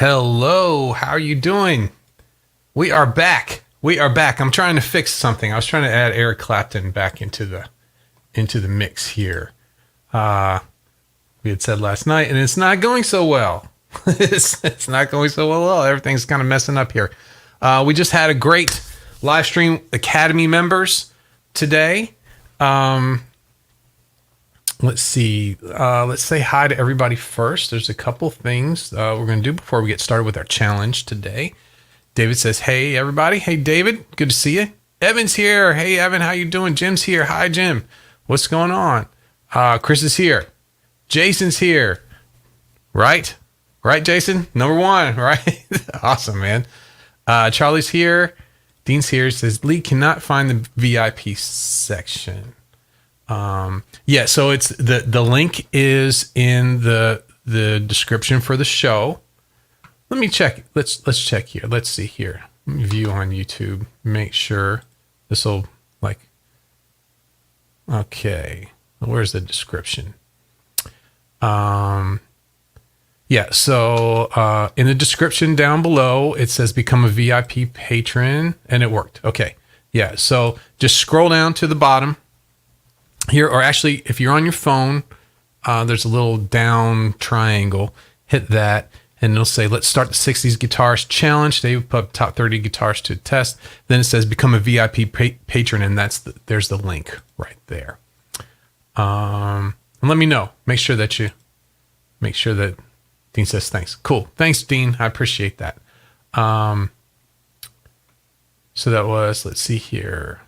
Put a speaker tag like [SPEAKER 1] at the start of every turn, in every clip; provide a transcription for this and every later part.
[SPEAKER 1] Hello, how are you doing? We are back. I'm trying to fix something. I was trying to add Eric Clapton back into the mix here. We had said last night, and it's not going so well. it's not going so well. Everything's kind of messing up here. We just had a great live stream Academy members today. Let's see. Let's say hi to everybody first. There's a couple things we're going to do before we get started with our challenge today. David says, hey, everybody. Hey, David. Good to see you. Evan's here. Hey, Evan. How you doing? Jim's here. Hi, Jim. What's going on? Chris is here. Jason's here. Right, Jason? Number one, right? Awesome, man. Charlie's here. Dean's here. Says, Lee cannot find the VIP section. Yeah, so it's the link is in the description for the show. Let me check. Let's check here. Let's see here. Let me view on YouTube. Make sure this will okay. Where's the description? Yeah, so in the description down below, it says become a VIP patron, and it worked. Okay. Yeah, so just scroll down to the bottom here, or actually, if you're on your phone, there's a little down triangle. Hit that, and it'll say, let's start the 60s Guitarist Challenge. Today we put up top 30 guitarists to test. Then it says become a VIP patron, and there's the link right there. And let me know. Make sure that Dean says thanks. Cool. Thanks, Dean. I appreciate that. So that was, let's see here.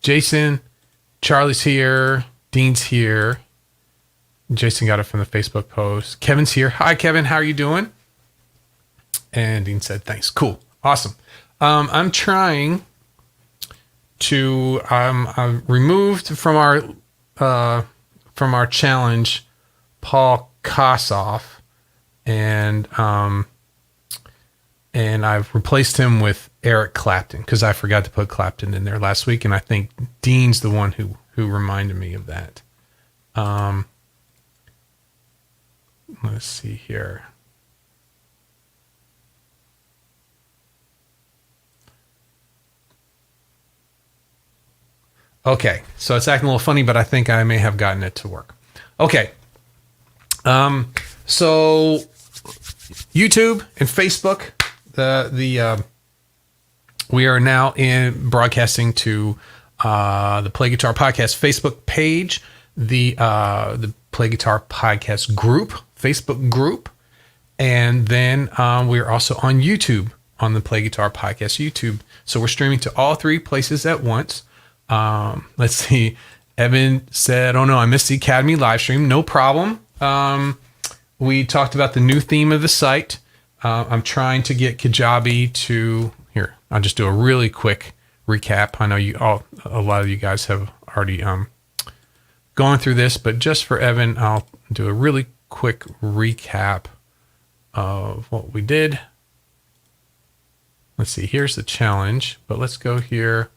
[SPEAKER 1] Jason, Charlie's here. Dean's here. Jason got it from the Facebook post. Kevin's here. Hi, Kevin. How are you doing? And Dean said, thanks. Cool. Awesome. I'm trying to, I've removed from our challenge, Paul Kossoff, and I've replaced him with Eric Clapton because I forgot to put Clapton in there last week, and I think Dean's the one who reminded me of that. Let's see here. Okay, so it's acting a little funny, but I think I may have gotten it to work. Okay. So YouTube and Facebook, we are now in broadcasting to the Play Guitar Podcast Facebook page, the Play Guitar Podcast group, Facebook group, and then we're also on YouTube on the Play Guitar Podcast YouTube. So we're streaming to all three places at once. Let's see. Evan said, oh no, I missed the Academy live stream. No problem. We talked about the new theme of the site. I'm trying to get Kajabi to here. I'll just do a really quick recap. I know a lot of you guys have already gone through this, but just for Evan, I'll do a really quick recap of what we did. Let's see. Here's the challenge, but let's go here.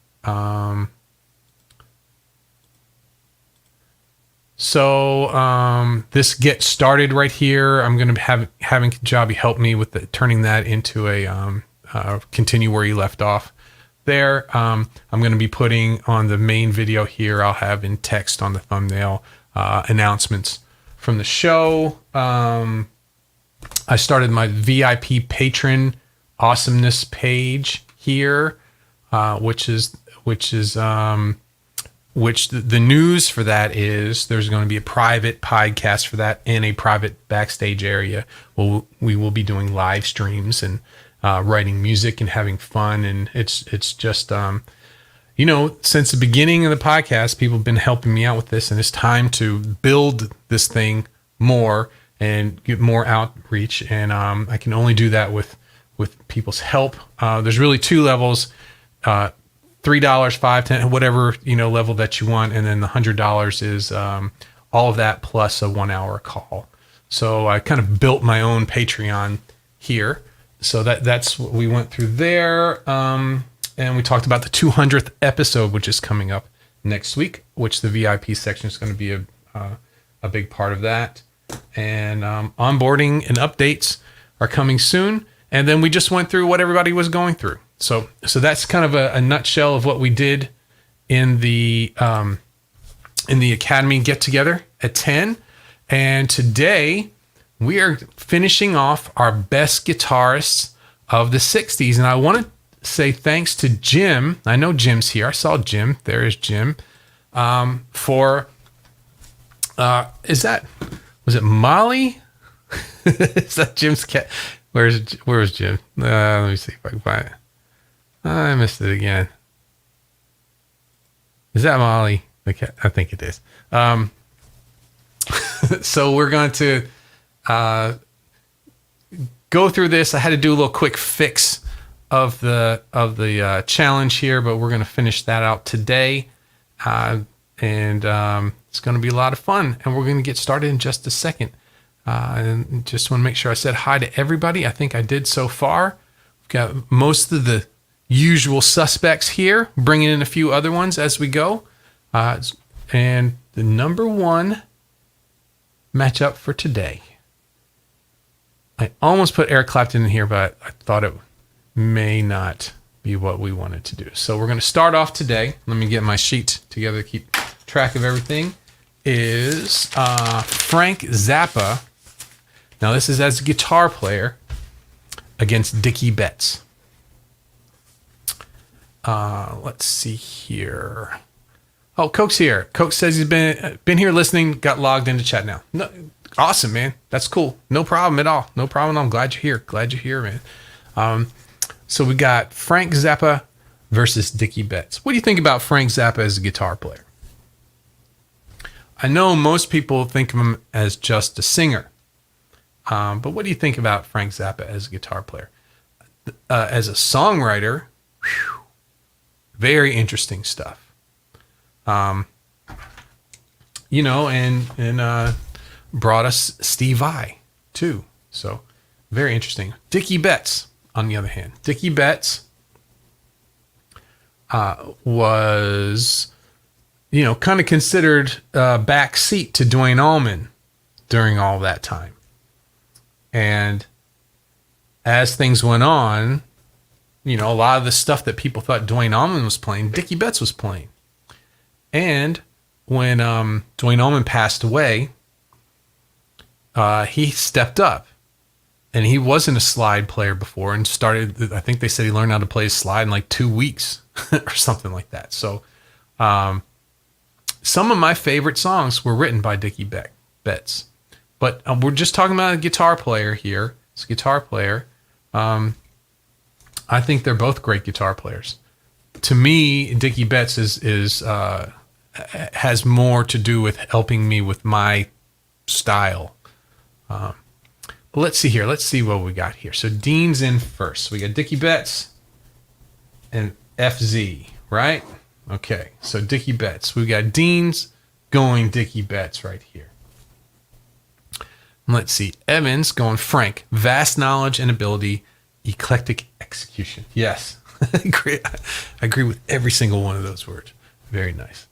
[SPEAKER 1] So this get started right here. I'm going to having Kajabi help me with turning that into a continue where you left off there. I'm going to be putting on the main video here. I'll have in text on the thumbnail announcements from the show. I started my VIP patron awesomeness page here, which the news for that is there's going to be a private podcast for that and a private backstage area. We will be doing live streams and writing music and having fun. And it's just, since the beginning of the podcast, people have been helping me out with this, and it's time to build this thing more and get more outreach. And I can only do that with people's help. There's really two levels, $3, $5, $10, whatever, level that you want. And then the $100 is all of that plus a 1 hour call. So I kind of built my own Patreon here. So that's what we went through there. And we talked about the 200th episode, which is coming up next week, which the VIP section is going to be a big part of that. And onboarding and updates. are coming soon. And then we just went through what everybody was going through. So that's kind of a nutshell of what we did in the Academy get together at 10. And today we are finishing off our best guitarists of the 60s. And I want to say thanks to Jim. I know Jim's here. I saw Jim. There is Jim. Was it Molly? Is that Jim's cat? Where's Jim? Let me see if I can find it. I missed it again. Is that Molly? The cat? I think it is. So we're going to go through this. I had to do a little quick fix of the challenge here, but we're going to finish that out today. And it's going to be a lot of fun, and we're going to get started in just a second. And just want to make sure I said hi to everybody. I think I did so far. We've got most of the usual suspects here, bringing in a few other ones as we go. And the number one matchup for today. I almost put Eric Clapton in here, but I thought it may not be what we wanted to do. So we're going to start off today. Let me get my sheet together to keep track of everything. Is Frank Zappa. Now this is as a guitar player against Dickie Betts. Let's see here. Oh, Coke's here. Coke says he's been here listening, got logged into chat now. No, awesome, man. That's cool. No problem at all. No problem. I'm glad you're here. Glad you're here, man. So we got Frank Zappa versus Dickie Betts. What do you think about Frank Zappa as a guitar player? I know most people think of him as just a singer. But what do you think about Frank Zappa as a guitar player? As a songwriter, very interesting stuff. And brought us Steve Vai too. So very interesting. Dickie Betts, on the other hand. Dickie Betts was, kind of considered back seat to Duane Allman during all that time. And as things went on, a lot of the stuff that people thought Duane Allman was playing, Dickie Betts was playing. And when Duane Allman passed away, he stepped up. And he wasn't a slide player before and started, I think they said he learned how to play a slide in like 2 weeks or something like that. So some of my favorite songs were written by Dickie Betts. But we're just talking about a guitar player here. It's a guitar player. I think they're both great guitar players. To me, Dickie Betts has more to do with helping me with my style. But let's see here. Let's see what we got here. So Dean's in first. So we got Dickie Betts and FZ, right? Okay. So Dickie Betts. We got Dean's going Dickie Betts right here. Let's see. Evans going Frank. Vast knowledge and ability. Eclectic execution. Yes. I agree with every single one of those words. Very nice.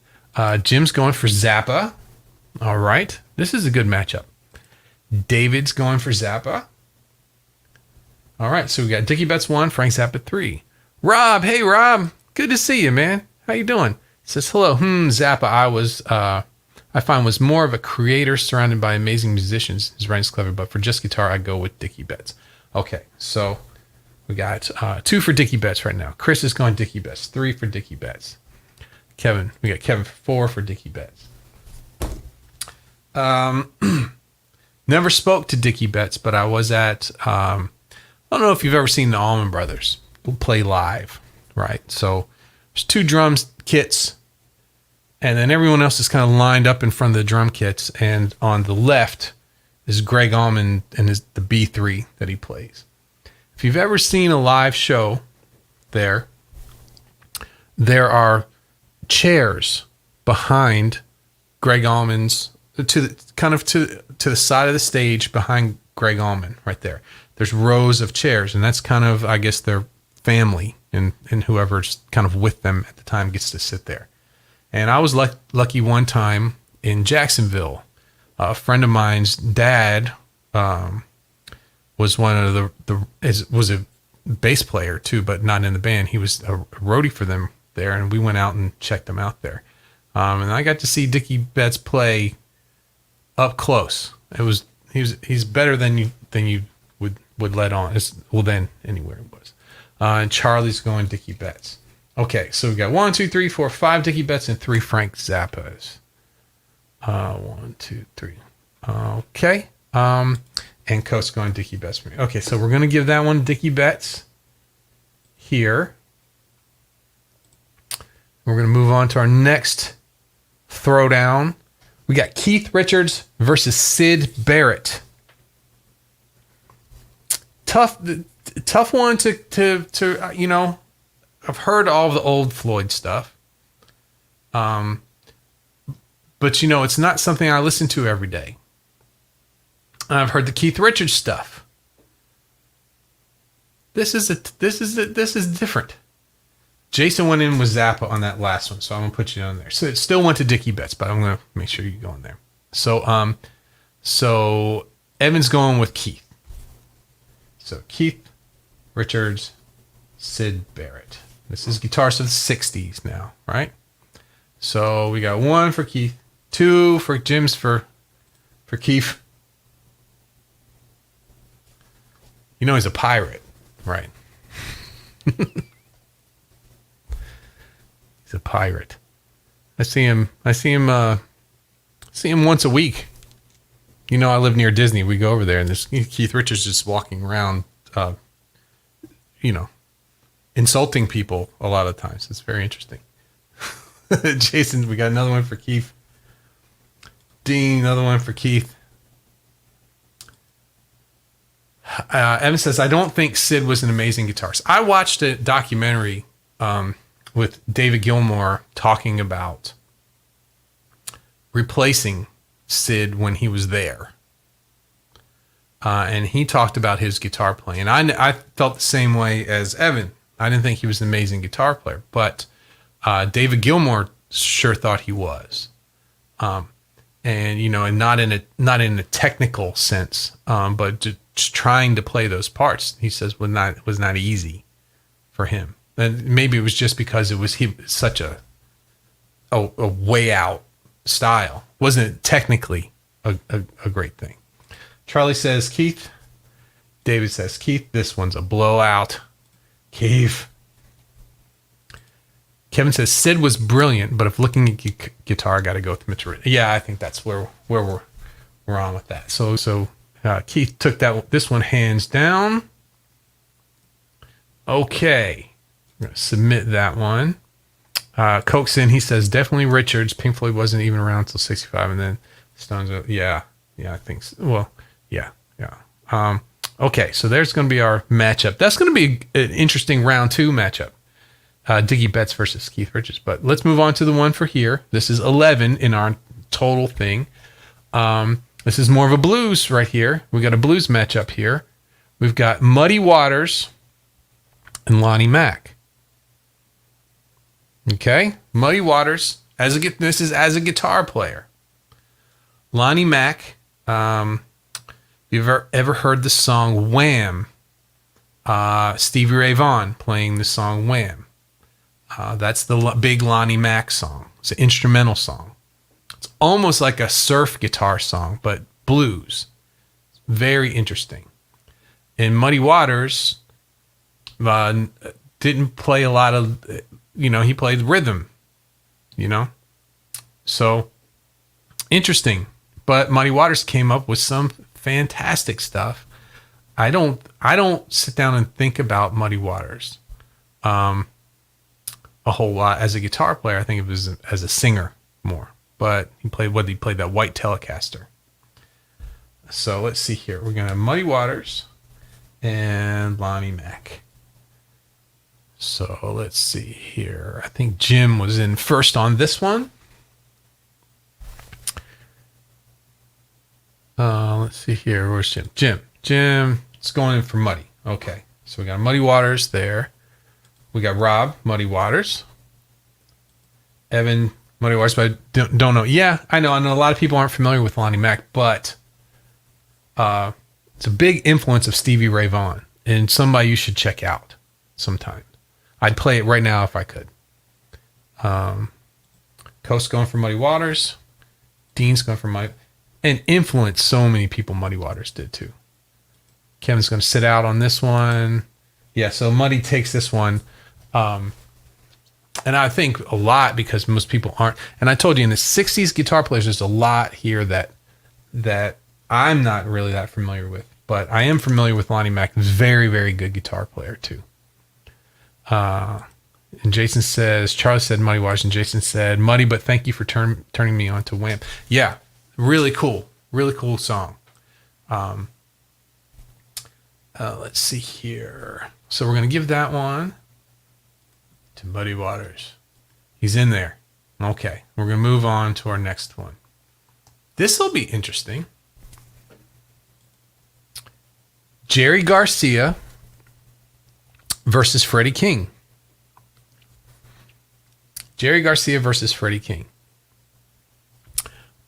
[SPEAKER 1] Jim's going for Zappa. All right. This is a good matchup. David's going for Zappa. All right. So we got Dickie Betts 1, Frank Zappa 3. Rob. Hey, Rob. Good to see you, man. How you doing? He says, hello. Zappa, I find was more of a creator surrounded by amazing musicians. His writing's clever, but for just guitar, I go with Dickie Betts. Okay, so we got 2 for Dickie Betts right now. Chris is going Dickie Betts. 3 for Dickie Betts. We got Kevin 4 for Dickie Betts. Never spoke to Dickie Betts, but I was at, I don't know if you've ever seen the Allman Brothers play live, right? So there's 2 drum kits. And then everyone else is kind of lined up in front of the drum kits. And on the left is Greg Allman and the B3 that he plays. If you've ever seen a live show there are chairs behind Greg Allman's, to the side of the stage behind Greg Allman right there. There's rows of chairs, and that's kind of, I guess, their family and whoever's kind of with them at the time gets to sit there. And I was lucky one time in Jacksonville. A friend of mine's dad was one of was a bass player too, but not in the band. He was a roadie for them there, and we went out and checked them out there. And I got to see Dickie Betts play up close. He's better than you would let on. Then anywhere it was. And Charlie's going Dickie Betts. Okay, so we got 1, 2, 3, 4, 5 Dickie Betts and 3 Frank Zappas. 1, 2, 3. Okay. And Coates going Dickie Betts for me. Okay, so we're going to give that one Dickie Betts here. We're going to move on to our next throwdown. We got Keith Richards versus Syd Barrett. Tough one to you know. I've heard all of the old Floyd stuff, but you know, it's not something I listen to every day. I've heard the Keith Richards stuff. This is different. Jason went in with Zappa on that last one, so I'm gonna put you on there. So it still went to Dickie Betts, but I'm gonna make sure you go in there. So Evan's going with Keith. So Keith Richards, Syd Barrett. This is Guitarist of the 60s now, right? So we got 1 for Keith, 2 for Jim's for Keith. You know he's a pirate, right? He's a pirate. I see him once a week. You know, I live near Disney. We go over there, and there's Keith Richards just walking around, you know, insulting people a lot of times. It's very interesting. Jason, we got another one for Keith. Dean, another one for Keith. Evan says, I don't think Syd was an amazing guitarist. I watched a documentary with David Gilmour talking about replacing Syd when he was there. And he talked about his guitar playing. I felt the same way as Evan. I didn't think he was an amazing guitar player, but David Gilmour sure thought he was. And you know, and not in a technical sense, but just trying to play those parts, he says was not easy for him. And maybe it was just because it was such a way out style. Wasn't technically a great thing. Charlie says Keith. David says Keith. This one's a blowout. Keith. Kevin says Syd was brilliant, but if looking at guitar, I got to go with Mitch. Yeah, I think that's where we're on with that. So Keith took this one hands down. Okay, I'm gonna submit that one. Coke's in. He says definitely Richards. Pink Floyd wasn't even around until '65, and then Stones. Yeah, I think so. Well, yeah. Okay, so there's going to be our matchup. That's going to be an interesting round 2 matchup. Dickie Betts versus Keith Richards. But let's move on to the one for here. This is 11 in our total thing. This is more of a blues right here. We got a blues matchup here. We've got Muddy Waters and Lonnie Mack. Okay, Muddy Waters this is as a guitar player. Lonnie Mack. You've ever heard the song Wham? Stevie Ray Vaughan playing the song Wham. That's the big Lonnie Mack song. It's an instrumental song. It's almost like a surf guitar song, but blues. It's very interesting. And Muddy Waters didn't play a lot of, he played rhythm, So interesting. But Muddy Waters came up with some fantastic stuff. I don't sit down and think about Muddy Waters a whole lot as a guitar player. I think it was as a singer more. But he played that white Telecaster. So let's see here. We're gonna have Muddy Waters and Lonnie Mack. So let's see here. I think Jim was in first on this one. Let's see here. Where's Jim? Jim, it's going in for Muddy. Okay. So we got Muddy Waters there. We got Rob, Muddy Waters. Evan, Muddy Waters, but I don't know. Yeah, I know a lot of people aren't familiar with Lonnie Mack, but It's a big influence of Stevie Ray Vaughan, and somebody you should check out sometime. I'd play it right now if I could. Coast going for Muddy Waters. Dean's going for and influenced so many people. Muddy Waters did too. Kevin's going to sit out on this one. Yeah, so Muddy takes this one. And I think a lot because most people aren't. And I told you in the 60s guitar players, there's a lot here that I'm not really that familiar with. But I am familiar with Lonnie Mack, who's a very, very good guitar player too. And Jason says, Charlie said Muddy Waters, and Jason said, Muddy, but thank you for turning me on to Wham. Yeah, really cool song. Let's see here. So we're going to give that one to Muddy Waters. He's in there. Okay, we're going to move on to our next one. This will be interesting. Jerry Garcia versus Freddie King. Jerry Garcia versus Freddie King.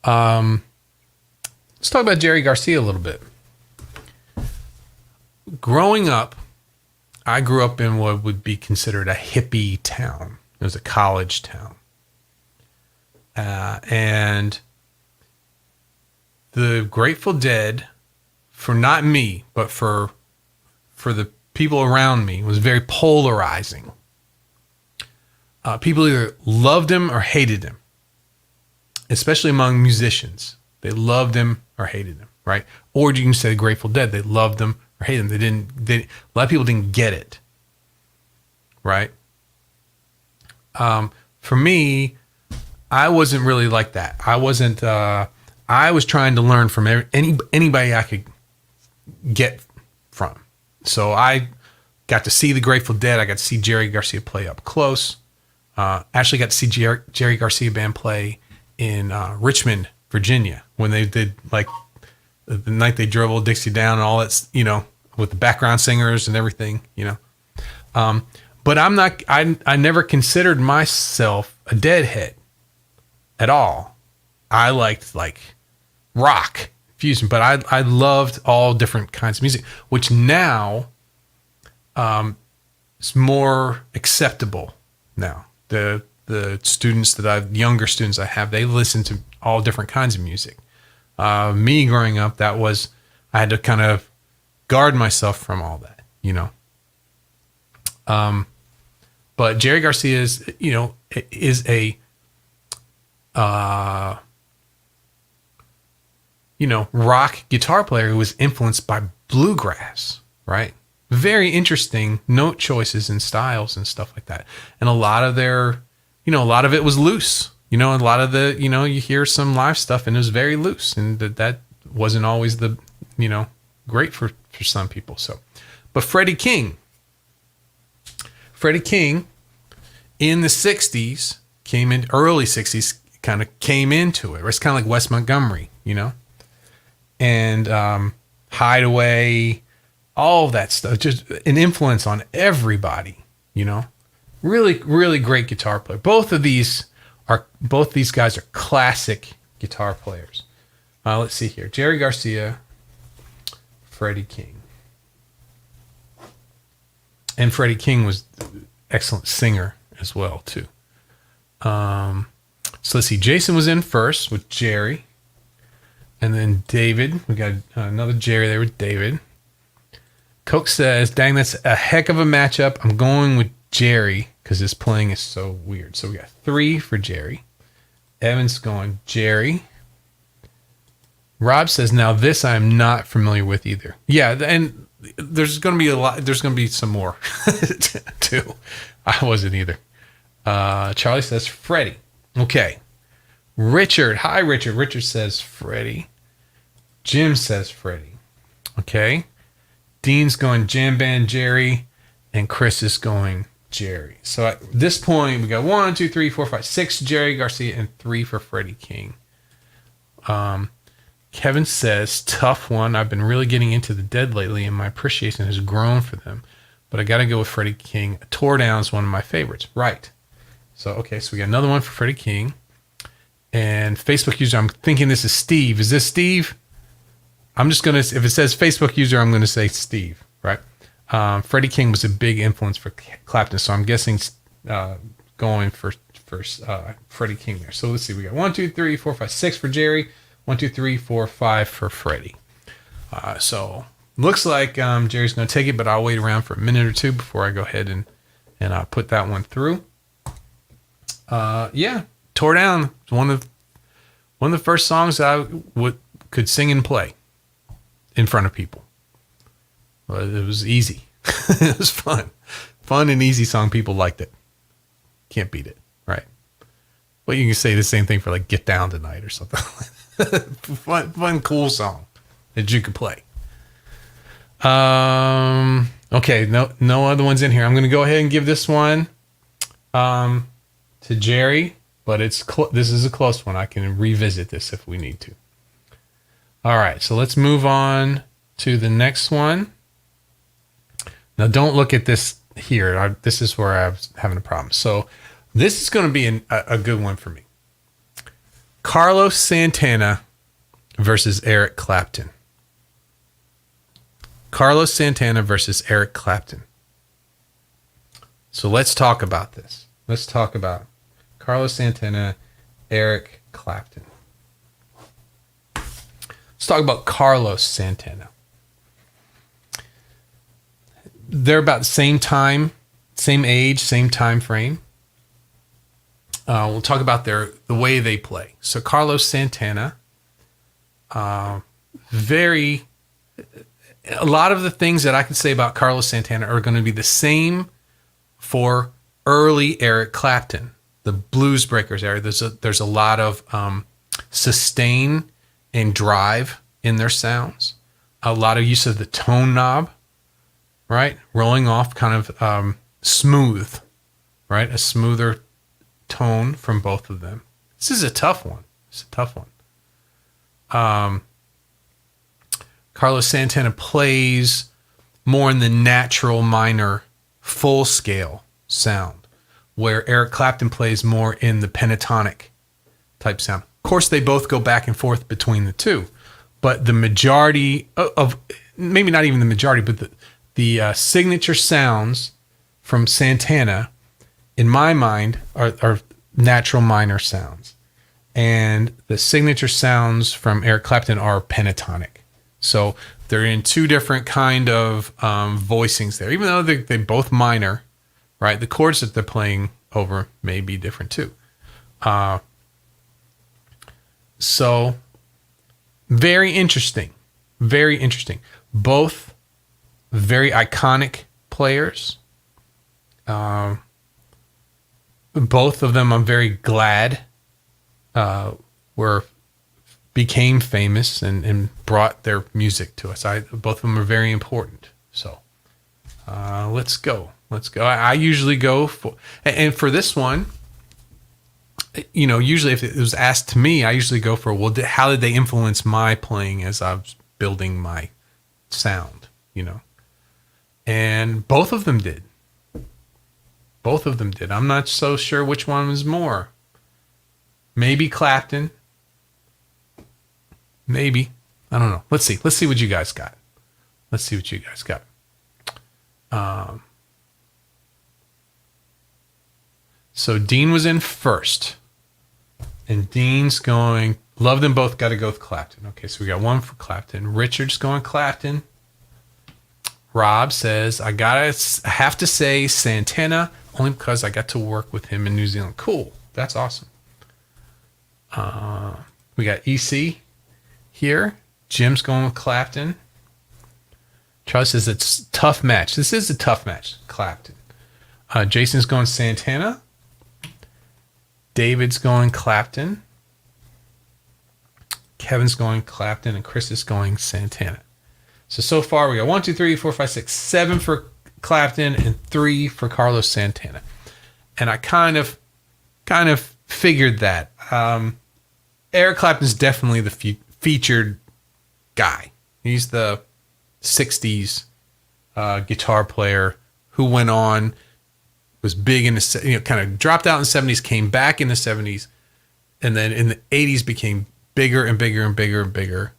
[SPEAKER 1] Let's talk about Jerry Garcia a little bit. Growing up, I grew up in what would be considered a hippie town. It was a college town. And the Grateful Dead, for not me, but for the people around me, was very polarizing. People either loved him or hated him, especially among musicians. They loved him or hated him, right? Or you can say the Grateful Dead. They loved him or hated him. A lot of people didn't get it, right? For me, I wasn't really like that. I wasn't. I was trying to learn from anybody I could get from. So I got to see the Grateful Dead. I got to see Jerry Garcia play up close. Actually got to see Jerry Garcia band play in Richmond, Virginia, when they did like the night they drove Old Dixie down and all that, with the background singers and everything, But I'm not. I never considered myself a Deadhead at all. I liked like rock fusion, but I loved all different kinds of music, which now is more acceptable now. The students younger students I have, they listen to all different kinds of music. Me growing up, I had to kind of guard myself from all that, But Jerry Garcia is a rock guitar player who was influenced by bluegrass, right? Very interesting note choices and styles and stuff like that. And a lot of a lot of it was loose. A lot of the, you hear some live stuff and it was very loose, and that wasn't always the, great for some people. So, but Freddie King in the 60s early 60s, kind of came into it. It's kind of like Wes Montgomery, and Hideaway, all of that stuff, just an influence on everybody, really, really great guitar player. Both these guys are classic guitar players. Let's see here. Jerry Garcia, Freddie King. And Freddie King was an excellent singer as well, too. So let's see. Jason was in first with Jerry. And then David. We got another Jerry there with David. Coke says, dang, that's a heck of a matchup. I'm going with Jerry because his playing is so weird. So we got 3 for Jerry. Evan's going Jerry. Rob says, now this I'm not familiar with either. Yeah, and there's going to be a lot. There's going to be some more too. I wasn't either. Charlie says Freddie. Okay. Richard. Hi, Richard. Richard says Freddie. Jim says Freddie. Okay. Dean's going Jam Band Jerry, and Chris is going Jerry. So at this point, we got 1, 2, 3, 4, 5, 6 Jerry Garcia and 3 for Freddie King. Kevin says, tough one. I've been really getting into the Dead lately, and my appreciation has grown for them. But I got to go with Freddie King. Tore Down is one of my favorites. Right. So, okay, so we got another one for Freddie King. And Facebook user, I'm thinking this is Steve. Is this Steve? I'm just going to, if it says Facebook user, I'm going to say Steve, right? Freddie King was a big influence for Clapton. So I'm guessing going for Freddie King there. So let's see. We got 1, 2, 3, 4, 5, 6 for Jerry. 1, 2, 3, 4, 5 for Freddie. So looks like Jerry's going to take it, but I'll wait around for a minute or two before I go ahead and put that one through. Yeah, Tore Down. It's one of the first songs I could sing and play in front of people. It was easy. It was fun and easy song. People liked it. Can't beat it, right? Well, you can say the same thing for like "Get Down Tonight" or something. fun, cool song that you could play. Okay, no other ones in here. I'm going to go ahead and give this one to Jerry, but this is a close one. I can revisit this if we need to. All right, so let's move on to the next one. Now, don't look at this here. This is where I was having a problem. So this is going to be a good one for me. Carlos Santana versus Eric Clapton. Carlos Santana versus Eric Clapton. So let's talk about this. Let's talk about Carlos Santana, Eric Clapton. Let's talk about Carlos Santana. They're about the same time, same age, same time frame. We'll talk about the way they play. So Carlos Santana, a lot of the things that I can say about Carlos Santana are going to be the same for early Eric Clapton, the Blues Breakers era. There's a lot of sustain and drive in their sounds, a lot of use of the tone knob, right? Rolling off kind of smooth, right? A smoother tone from both of them. This is a tough one. It's a tough one. Carlos Santana plays more in the natural minor full scale sound, where Eric Clapton plays more in the pentatonic type sound. Of course, they both go back and forth between the two, but the majority of maybe not even the majority, but the signature sounds from Santana, in my mind, are natural minor sounds. And the signature sounds from Eric Clapton are pentatonic. So they're in two different kind of voicings there. Even though they both minor, right? The chords that they're playing over may be different too. So very interesting. Very interesting. Both very iconic players. Both of them, I'm very glad, became famous and brought their music to us. Both of them are very important. So let's go. I usually go for this one, usually if it was asked to me, I usually go for, how did they influence my playing as I was building my sound, And both of them did. I'm not so sure which one was more. Maybe Clapton. Maybe. I don't know. Let's see. Let's see what you guys got. So Dean was in first. And Dean's going, love them both, got to go with Clapton. Okay, so we got one for Clapton. Richard's going Clapton. Rob says, I have to say Santana, only because I got to work with him in New Zealand. Cool. That's awesome. We got EC here. Jim's going with Clapton. Charlie says it's a tough match. This is a tough match. Clapton. Jason's going Santana. David's going Clapton. Kevin's going Clapton. And Chris is going Santana. So far we got 1, 2, 3, 4, 5, 6, 7 for Clapton and 3 for Carlos Santana. And I kind of figured that. Eric Clapton's definitely the featured guy. He's the 60's guitar player who went on, was big in the, kind of dropped out in the 70s, came back in the 70s, and then in the 80s became bigger and bigger and bigger and bigger.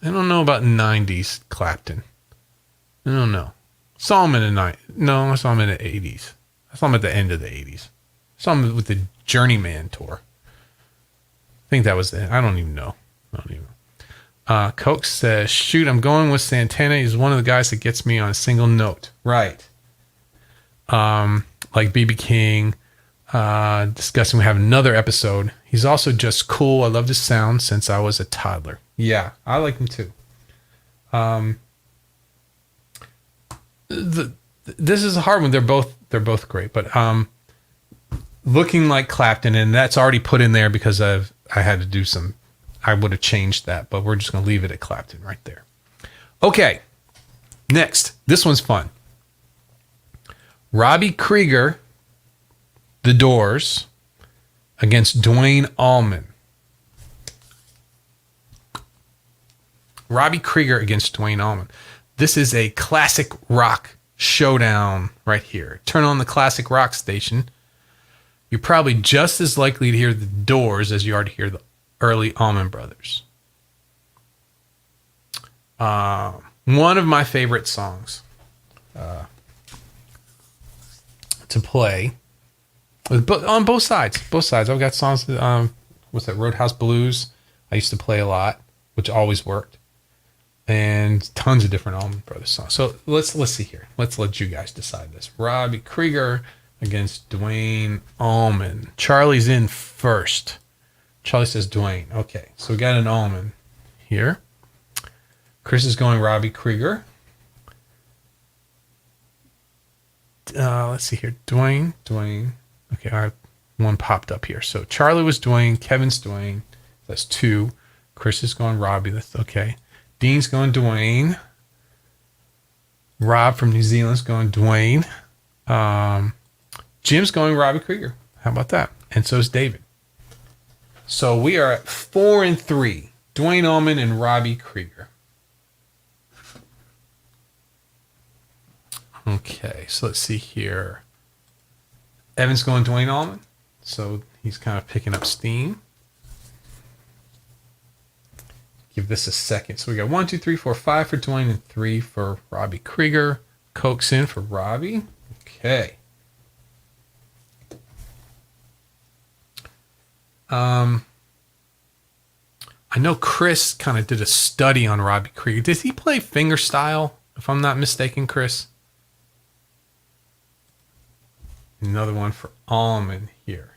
[SPEAKER 1] I don't know about 90s Clapton. I don't know. Saw him in the night. No, I saw him in the 80s. I saw him at the end of the 80s. I saw him with the Journeyman tour. I think that was it. I don't even know. Coke says, shoot, I'm going with Santana. He's one of the guys that gets me on a single note. Right. Like B.B. King. Discussing, we have another episode. He's also just cool. I loved his sound since I was a toddler. Yeah, I like him too. This is a hard one. They're both great, but looking like Clapton, and that's already put in there because I had to do some. I would have changed that, but we're just gonna leave it at Clapton right there. Okay, next, this one's fun. Robbie Krieger, The Doors, against Duane Allman. Robbie Krieger against Duane Allman. This is a classic rock showdown right here. Turn on the classic rock station. You're probably just as likely to hear the Doors as you are to hear the early Allman Brothers. One of my favorite songs to play on both sides. I've got songs. What's that? Roadhouse Blues. I used to play a lot, which always worked, and tons of different Allman Brothers songs. So let's see here. Let's let you guys decide this. Robbie Krieger against Duane Allman. Charlie's in first. Charlie says Duane. Okay, so we got an Allman here. Chris is going Robbie Krieger. Let's see here. Duane. Okay, all right. One popped up here. So Charlie was Duane. Kevin's Duane. That's 2. Chris is going Robbie. That's okay. Dean's going Duane. Rob from New Zealand's going Duane. Jim's going Robbie Krieger. How about that? And so is David. So we are at 4 and 3. Duane Allman and Robbie Krieger. Okay, so let's see here. Evan's going Duane Allman. So he's kind of picking up steam. Give this a second. So we got 1, 2, 3, 4, 5 for Duane and 3 for Robbie Krieger. Coke's in for Robbie. Okay. I know Chris kind of did a study on Robbie Krieger. Did he play fingerstyle, if I'm not mistaken, Chris? Another one for Allman here.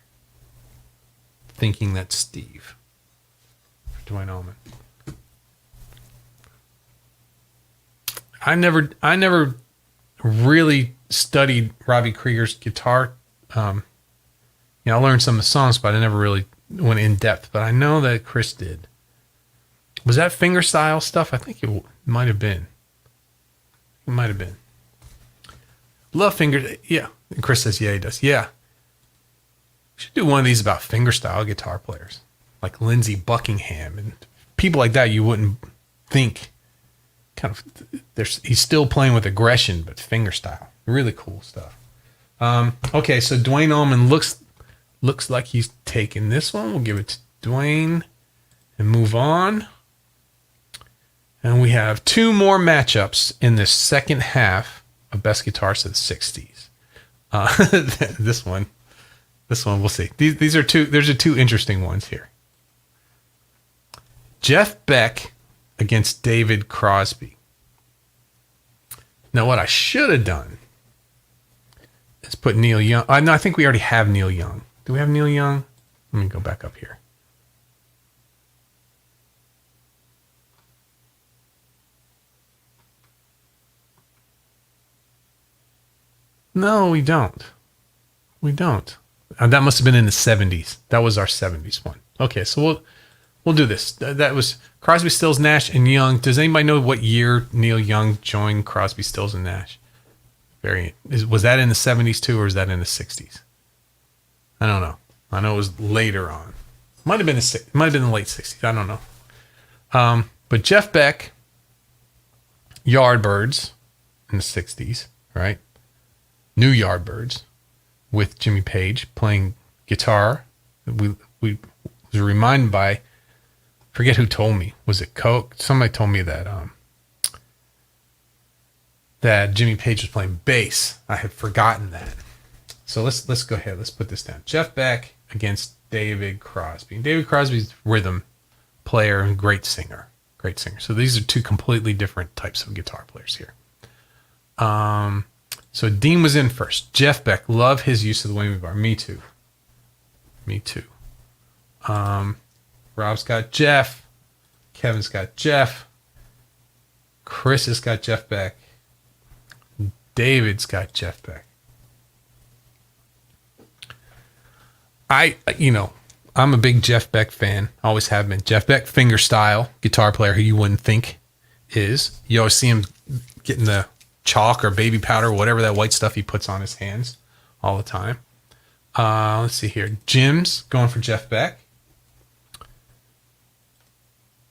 [SPEAKER 1] Thinking that's Steve. For Duane Allman. I never really studied Robbie Krieger's guitar. I learned some of the songs, but I never really went in depth. But I know that Chris did. Was that fingerstyle stuff? I think it might have been. It might have been. Love finger. Yeah. And Chris says, yeah, he does. Yeah. We should do one of these about fingerstyle guitar players. Like Lindsey Buckingham and people like that you wouldn't think. He's still playing with aggression, but fingerstyle. Really cool stuff. Okay, so Duane Allman looks like he's taking this one. We'll give it to Duane and move on. And we have 2 more matchups in this second half of Best Guitarists of the 60s. This one, we'll see. These are there's 2 interesting ones here. Jeff Beck against David Crosby. Now, what I should have done is put Neil Young. No, I think we already have Neil Young. Do we have Neil Young? Let me go back up here. No, we don't. That must have been in the 70s. That was our 70s one. Okay, so we'll do this. That was Crosby, Stills, Nash, and Young. Does anybody know what year Neil Young joined Crosby, Stills, and Nash? Was that in the 70s too, or is that in the 60s? I don't know. I know it was later on. Might have been the late 60s. I don't know. But Jeff Beck, Yardbirds in the 60s, right? New Yardbirds with Jimmy Page playing guitar. We was reminded by forget who told me. Was it Coke? Somebody told me that that Jimmy Page was playing bass. I had forgotten that. So let's go ahead. Let's put this down. Jeff Beck against David Crosby. David Crosby's rhythm player and great singer. Great singer. So these are two completely different types of guitar players here. So Dean was in first. Jeff Beck, love his use of the whammy bar. Me too. Me too. Rob's got Jeff. Kevin's got Jeff. Chris has got Jeff Beck. David's got Jeff Beck. I'm a big Jeff Beck fan. Always have been. Jeff Beck, fingerstyle guitar player who you wouldn't think is. You always see him getting the chalk or baby powder, whatever that white stuff he puts on his hands all the time. Let's see here. Jim's going for Jeff Beck.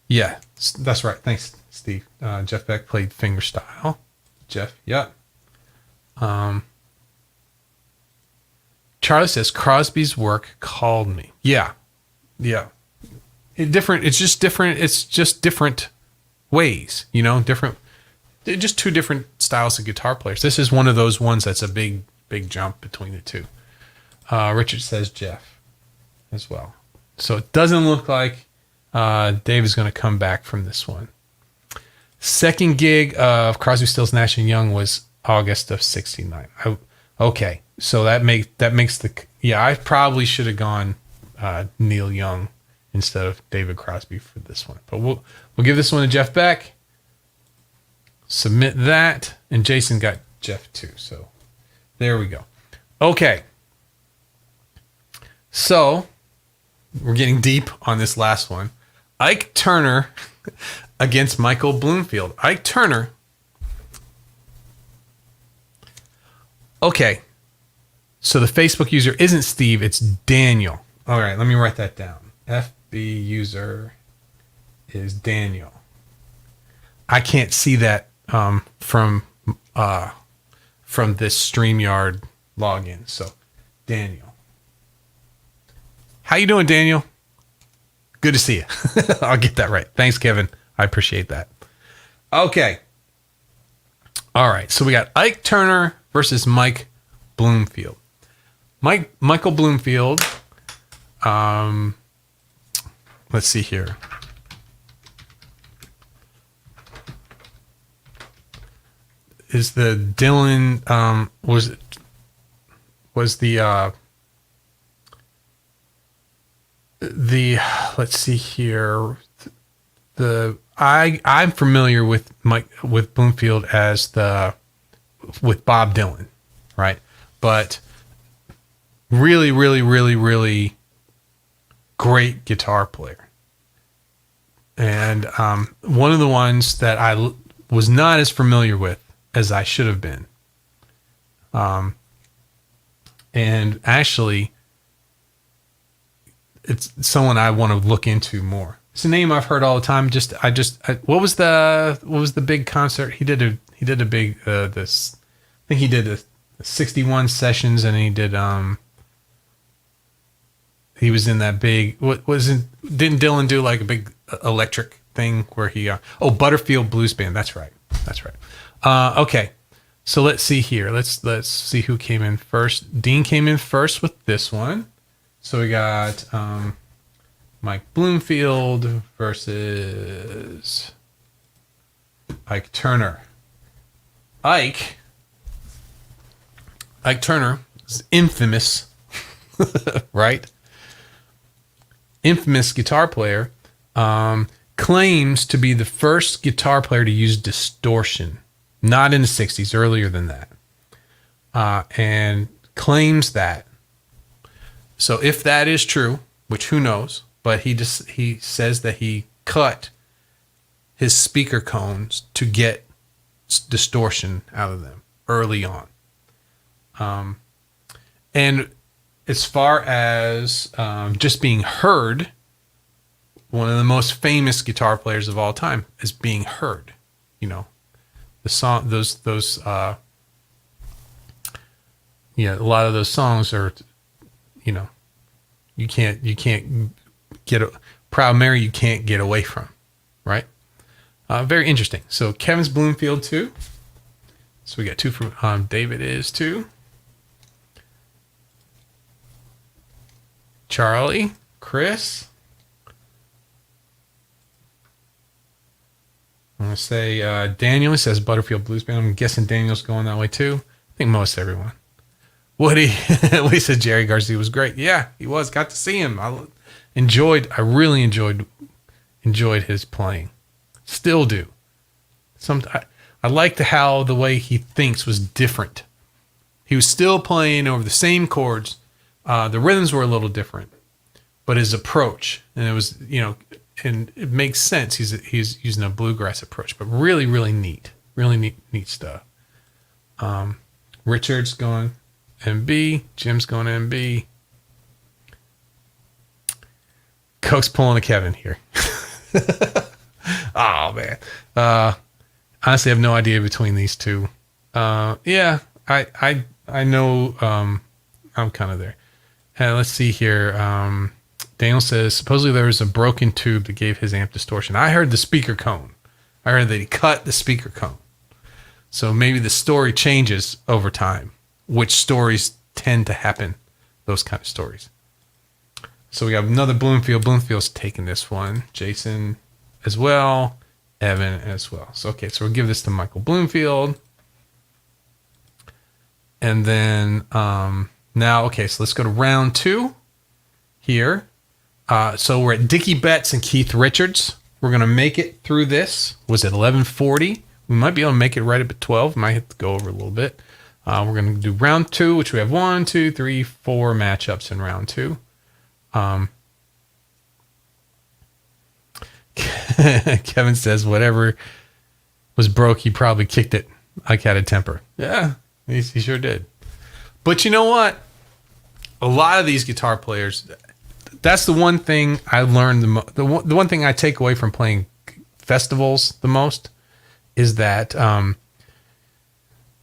[SPEAKER 1] Yeah, that's right. Thanks, Steve. Jeff Beck played fingerstyle. Jeff, yep. Charlie says Crosby's work called me. Yeah. It's just different. It's just different ways, different. They're just two different styles of guitar players. This is one of those ones that's a big jump between the two. Richard says Jeff as well. So it doesn't look like Dave is going to come back from this one. Second gig of Crosby, Stills, Nash & Young was August of '69. Okay, so that makes I probably should have gone Neil Young instead of David Crosby for this one. But we'll give this one to Jeff Beck. Submit that, and Jason got Jeff too. So there we go. Okay. So we're getting deep on this last one. Ike Turner against Michael Bloomfield. Ike Turner. Okay. So the Facebook user isn't Steve, it's Daniel. All right, let me write that down. FB user is Daniel. I can't see that from this StreamYard login. So, Daniel. How you doing, Daniel? Good to see you. I'll get that right. Thanks, Kevin. I appreciate that. Okay. All right. So we got Ike Turner versus Mike Bloomfield. Michael Bloomfield. Let's see here. Is the Dylan was the let's see here, I'm familiar with Bloomfield as with Bob Dylan, right? But really great guitar player, and one of the ones that I was not as familiar with as I should have been, and actually it's someone I want to look into more. It's a name I've heard all the time. What was the big concert he did? He did a big I think he did the 61 sessions, and he did he was in that big, didn't Dylan do like a big electric thing where he Butterfield Blues Band. That's right. Okay. So let's see here. Let's see who came in first. Dean came in first with this one. So we got Mike Bloomfield versus Ike Turner. Ike Turner is infamous, right? Infamous guitar player. Claims to be the first guitar player to use distortion. Not in the 60s, earlier than that. And claims that. So if that is true, which who knows, but he says that he cut his speaker cones to get distortion out of them early on. And as far as just being heard, one of the most famous guitar players of all time is being heard. The song, those a lot of those songs are, you can't get Proud Mary you can't get away from, right? Very interesting. So Kevin's Bloomfield 2. So we got 2 from David is 2. Charlie, Chris. I'm going to say Daniel says Butterfield Blues Band. I'm guessing Daniel's going that way too. I think most everyone. Woody said Jerry Garcia was great. Yeah, he was. Got to see him. I really enjoyed his playing. Still do. I liked how the way he thinks was different. He was still playing over the same chords. The rhythms were a little different, but his approach, and it was, and it makes sense. He's using a bluegrass approach, but really, really neat stuff. Richard's going MB, Jim's going MB. Coke's pulling a Kevin here. Oh man. Honestly, I have no idea between these two. Yeah, I know. I'm kind of there. Let's see here. Daniel says supposedly there was a broken tube that gave his amp distortion. I heard the speaker cone. I heard that he cut the speaker cone. So maybe the story changes over time. Which stories tend to happen? Those kind of stories. So we have another Bloomfield. Bloomfield's taking this one. Jason as well. Evan as well. So okay, so we'll give this to Michael Bloomfield. And then now, okay, so let's go to round 2 here. So we're at Dickie Betts and Keith Richards. We're going to make it through this. Was it 11:40? We might be able to make it right up at 12. Might have to go over a little bit. We're going to do round 2, which we have 1, 2, 3, 4 matchups in round 2. Kevin says whatever was broke, he probably kicked it like had a temper. Yeah, he sure did. But you know what? A lot of these guitar players, that's the one thing I learned the one thing I take away from playing festivals the most is that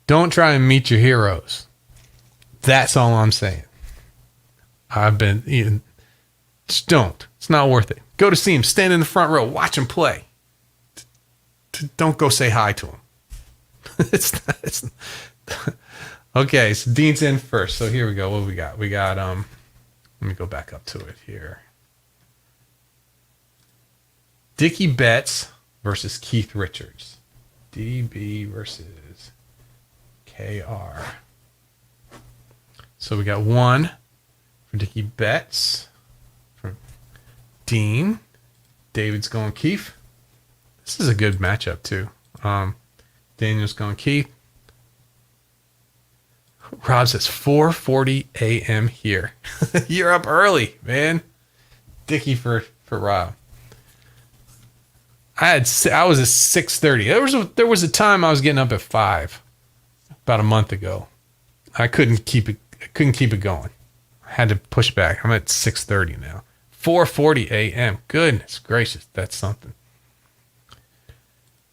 [SPEAKER 1] don't try and meet your heroes. That's all I'm saying. Just don't. It's not worth it. Go to see him. Stand in the front row. Watch him play. Don't go say hi to him. It's okay, so Dean's in first. So here we go. What do we got? We got let me go back up to it here. Dickie Betts versus Keith Richards. DB versus KR. So we got 1 for Dickie Betts. From Dean. David's going Keith. This is a good matchup too. Daniel's going Keith. Rob says 4:40 a.m. here. You're up early, man. Dickie for Rob. I was at 6:30. There was a time I was getting up at 5 about a month ago. I couldn't keep it going. I had to push back. I'm at 6:30 now. 4:40 a.m. Goodness gracious, that's something.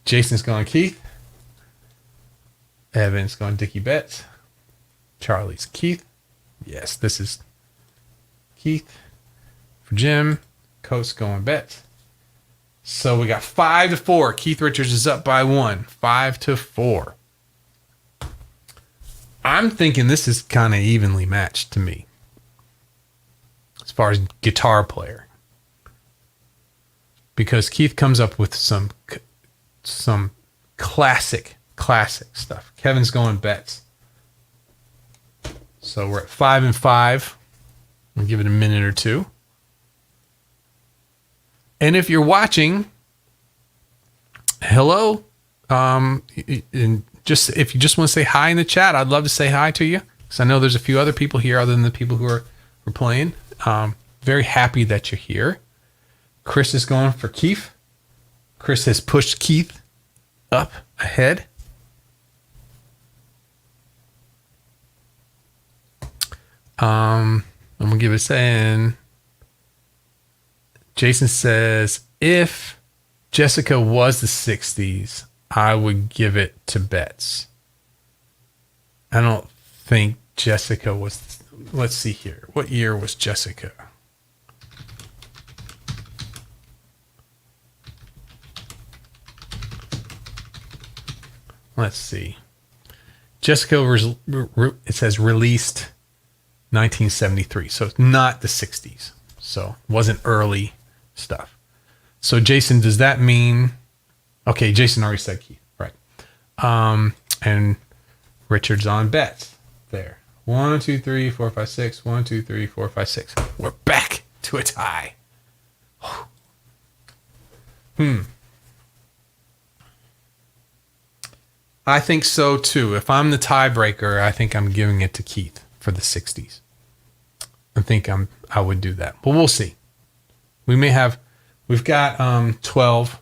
[SPEAKER 1] Jason's going Keith. Evan's going Dickie Betts. Charlie's Keith. Yes, this is Keith. For Jim, Coates going Betts. So we got 5-4. Keith Richards is up by 1. 5-4. I'm thinking this is kind of evenly matched to me as far as guitar player, because Keith comes up with some classic stuff. Kevin's going Betts. So we're at 5-5. We'll give it a minute or two. And if you're watching, hello. And if you just want to say hi in the chat, I'd love to say hi to you, because I know there's a few other people here other than the people who are playing. Very happy that you're here. Chris is going for Keith. Chris has pushed Keith up ahead. I'm gonna give it a second. Jason says, if Jessica was the 60s, I would give it to Betts. I don't think Jessica was. Let's see here. What year was Jessica? let's see. Jessica, it says released 1973. So it's not the 60s. So it wasn't early stuff. So Jason, does that mean... Okay, Jason already said Keith. Right. And Richard's on bets. There. 1, 2, 3, 4, 5, 6. 1, 2, 3, 4, 5, 6. We're back to a tie. I think so too. If I'm the tiebreaker, I think I'm giving it to Keith for the 60s. I think I would do that. But we'll see. We've got 12.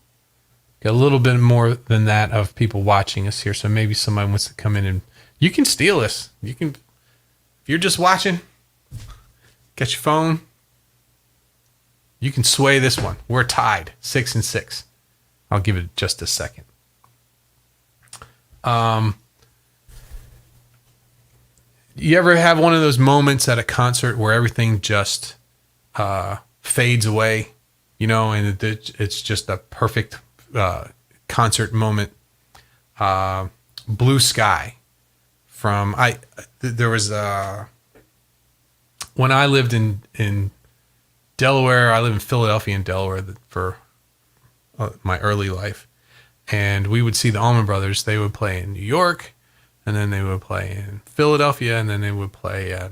[SPEAKER 1] Got a little bit more than that of people watching us here. So maybe somebody wants to come in and you can steal us. You can, if you're just watching, get your phone. You can sway this one. We're tied 6-6. I'll give it just a second. You ever have one of those moments at a concert where everything just fades away, you know, and it's just a perfect concert moment? Blue Sky from there was when I lived in Delaware. I lived in Philadelphia and Delaware for my early life, and we would see the Allman Brothers. They would play in New York, and then they would play in Philadelphia, and then they would play at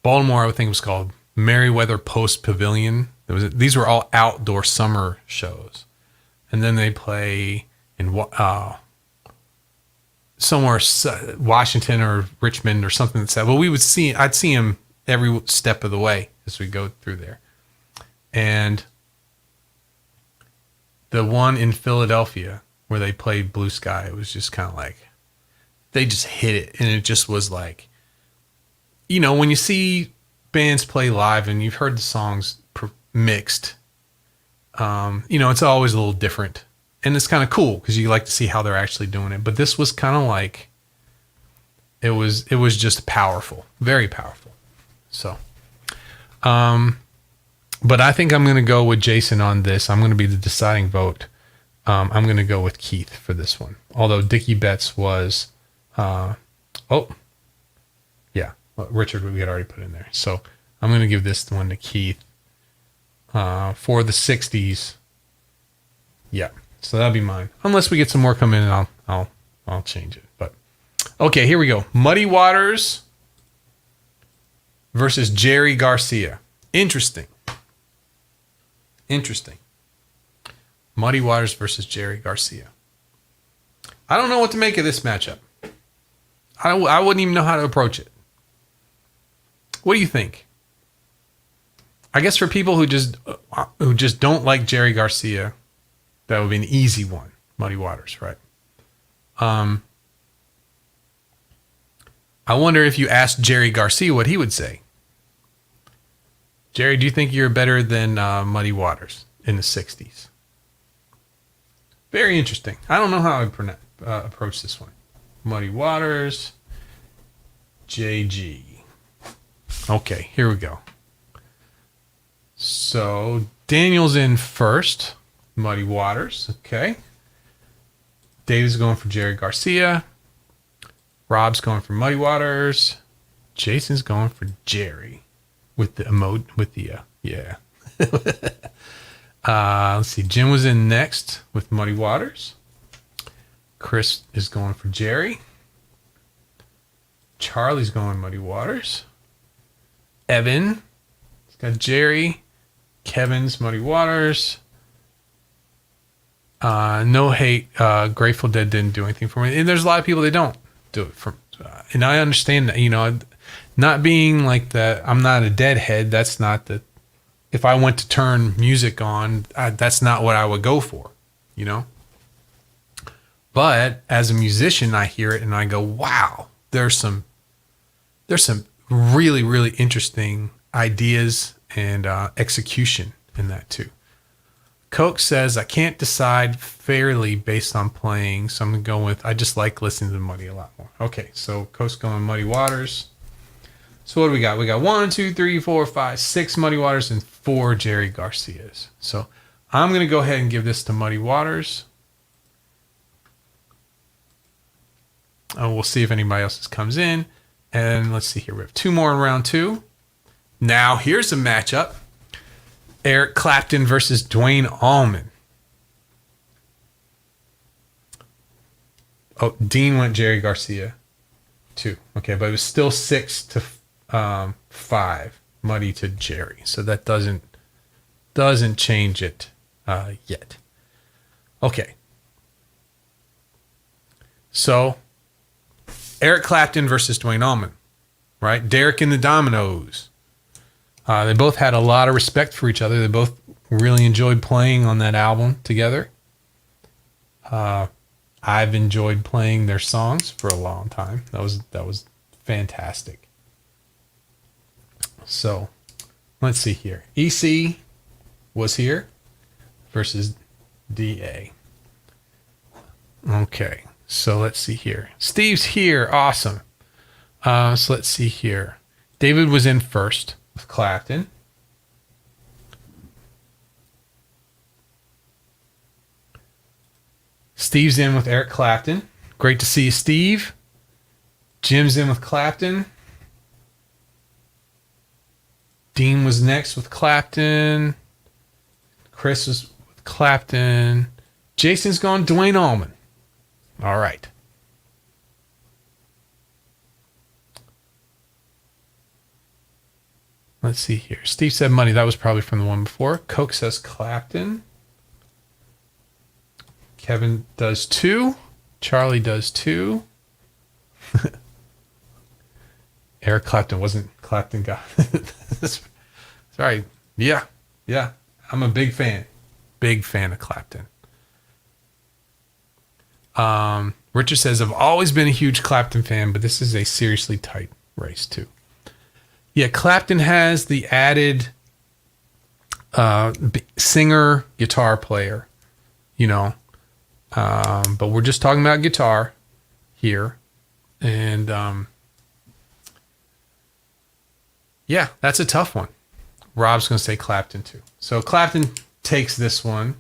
[SPEAKER 1] Baltimore. I would think it was called Merriweather Post Pavilion. These were all outdoor summer shows, and then they play in somewhere, Washington or Richmond or something like that. Well, I'd see him every step of the way as we go through there, and the one in Philadelphia where they played Blue Sky, it was just kind of like they just hit it, and it just was like, you know, when you see bands play live and you've heard the songs mixed, you know, it's always a little different, and it's kind of cool because you like to see how they're actually doing it. But this was kind of like it was just powerful, very powerful. So, but I think I'm going to go with Jason on this. I'm going to be the deciding vote. I'm going to go with Keith for this one. Although Dickie Betts was, Richard we had already put in there. So I'm going to give this one to Keith. For the 60s. Yeah. So that'll be mine. Unless we get some more come in, and I'll change it. But okay, here we go. Muddy Waters versus Jerry Garcia. Interesting. Muddy Waters versus Jerry Garcia. I don't know what to make of this matchup. I wouldn't even know how to approach it. What do you think? I guess for people who just don't like Jerry Garcia, that would be an easy one. Muddy Waters, right? I wonder if you asked Jerry Garcia what he would say. Jerry, do you think you're better than Muddy Waters in the 60s? Very interesting. I don't know how I would approach this one. Muddy Waters, JG. Okay, here we go. So Daniel's in first. Muddy Waters. Okay. Dave's going for Jerry Garcia. Rob's going for Muddy Waters. Jason's going for Jerry with the yeah. Let's see. Jim was in next with Muddy Waters. Chris is going for Jerry. Charlie's going Muddy Waters. Evan has got Jerry. Kevin's Muddy Waters. No hate. Grateful Dead didn't do anything for me. And there's a lot of people that don't do it for. And I understand that, you know, not being like that. I'm not a deadhead. That's not the. If I went to turn music on, that's not what I would go for, you know. But as a musician, I hear it and I go, wow, there's some really, really interesting ideas and execution in that too. Coke says, I can't decide fairly based on playing, so I'm going to go with, I just like listening to Muddy a lot more. Okay, so Coke's going Muddy Waters. So what do we got? We got 1, 2, 3, 4, 5, 6 Muddy Waters and 4 Jerry Garcias. So I'm going to go ahead and give this to Muddy Waters. We'll see if anybody else comes in. And let's see here. We have 2 more in round 2. Now, here's a matchup. Eric Clapton versus Duane Allman. Oh, Dean went Jerry Garcia, 2. Okay, but it was still 6-5, Muddy to Jerry. So that doesn't change it yet. Okay. So, Eric Clapton versus Duane Allman, right? Derek and the Dominoes. They both had a lot of respect for each other. They both really enjoyed playing on that album together. I've enjoyed playing their songs for a long time. That was fantastic. So, let's see here. EC was here versus DA. Okay, so let's see here. Steve's here. Awesome. So let's see here. David was in first with Clapton. Steve's in with Eric Clapton. Great to see you, Steve. Jim's in with Clapton. Dean was next with Clapton. Chris was with Clapton. Jason's gone Duane Allman. All right. Let's see here. Steve said Money. That was probably from the one before. Coke says Clapton. Kevin does 2. Charlie does 2. Eric Clapton wasn't Clapton guy. Sorry. Yeah. I'm a big fan. Big fan of Clapton. Richard says, I've always been a huge Clapton fan, but this is a seriously tight race too. Yeah, Clapton has the added singer, guitar player, but we're just talking about guitar here. And yeah, that's a tough one. Rob's going to say Clapton too. So Clapton takes this one.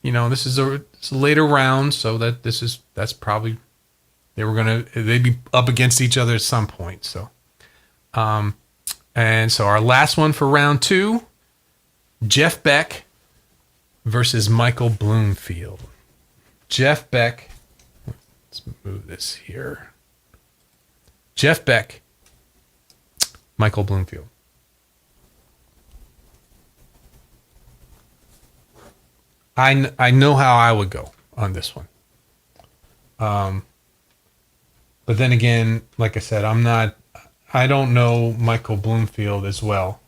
[SPEAKER 1] This is a later round, so that's probably they'd be up against each other at some point. So, and so our last one for round 2, Jeff Beck versus Michael Bloomfield. Jeff Beck. Let's move this here. Jeff Beck, Michael Bloomfield. I know how I would go on this one. But then again, like I said, I don't know Michael Bloomfield as well.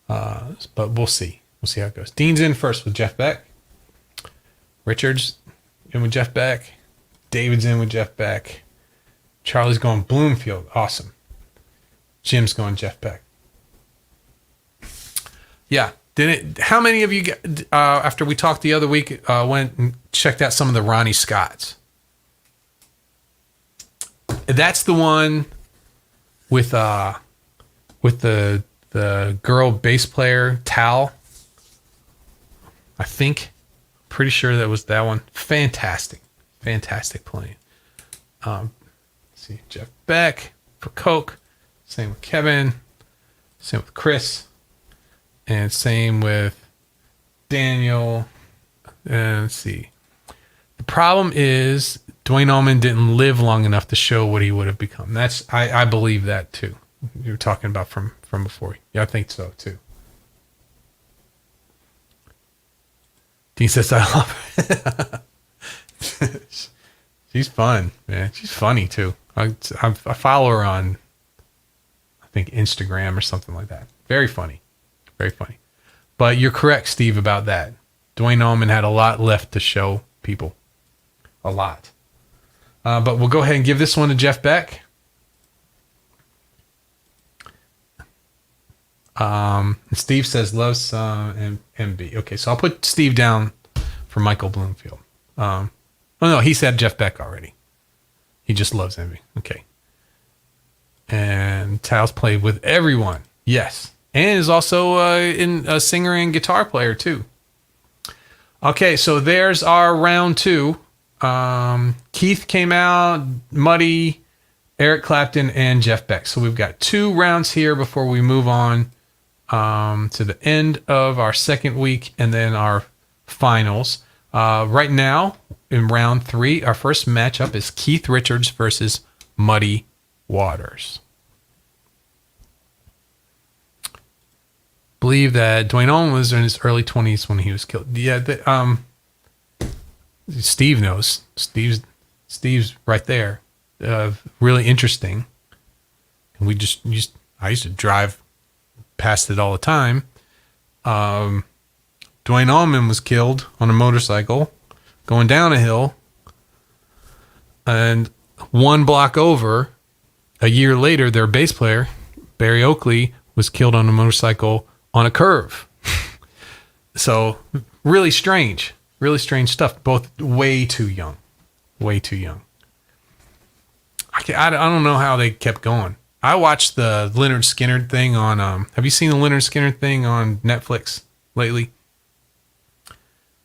[SPEAKER 1] But we'll see. We'll see how it goes. Dean's in first with Jeff Beck. Richard's in with Jeff Beck. David's in with Jeff Beck. Charlie's going Bloomfield. Awesome. Jim's going Jeff Beck. Yeah. How many of you, after we talked the other week, went and checked out some of the Ronnie Scotts? That's the one with the girl bass player, Tal. I think. Pretty sure that was that one. Fantastic playing. Let's see, Jeff Beck for Coke. Same with Kevin. Same with Chris. And same with Daniel. And let's see. The problem is Duane Allman didn't live long enough to show what he would have become. I believe that too. You were talking about from before. Yeah, I think so too. Dean says I love her. She's fun, man. She's funny too. I follow her on, I think, Instagram or something like that. Very funny. Very funny. But you're correct, Steve, about that. Duane Allman had a lot left to show people. A lot. But we'll go ahead and give this one to Jeff Beck. Steve says loves some MB. Okay, so I'll put Steve down for Michael Bloomfield. Oh no, he said Jeff Beck already. He just loves MB. Okay. And Tal's played with everyone. Yes. And is also a singer and guitar player too. Okay, so there's our round 2. Keith came out, Muddy, Eric Clapton, and Jeff Beck. So we've got 2 rounds here before we move on to the end of our second week and then our finals. Right now, in round 3, our first matchup is Keith Richards versus Muddy Waters. Believe that Dwayne Allman was in his early 20s when he was killed. Yeah, Steve knows. Steve's right there. Really interesting. And I used to drive past it all the time. Dwayne Allman was killed on a motorcycle going down a hill, and 1 block over, a year later, their bass player Barry Oakley was killed on a motorcycle on a curve. So really strange stuff. Both way too young. I don't know how they kept going. I watched the Leonard Skinner thing on, have you seen the Leonard Skinner thing on Netflix lately?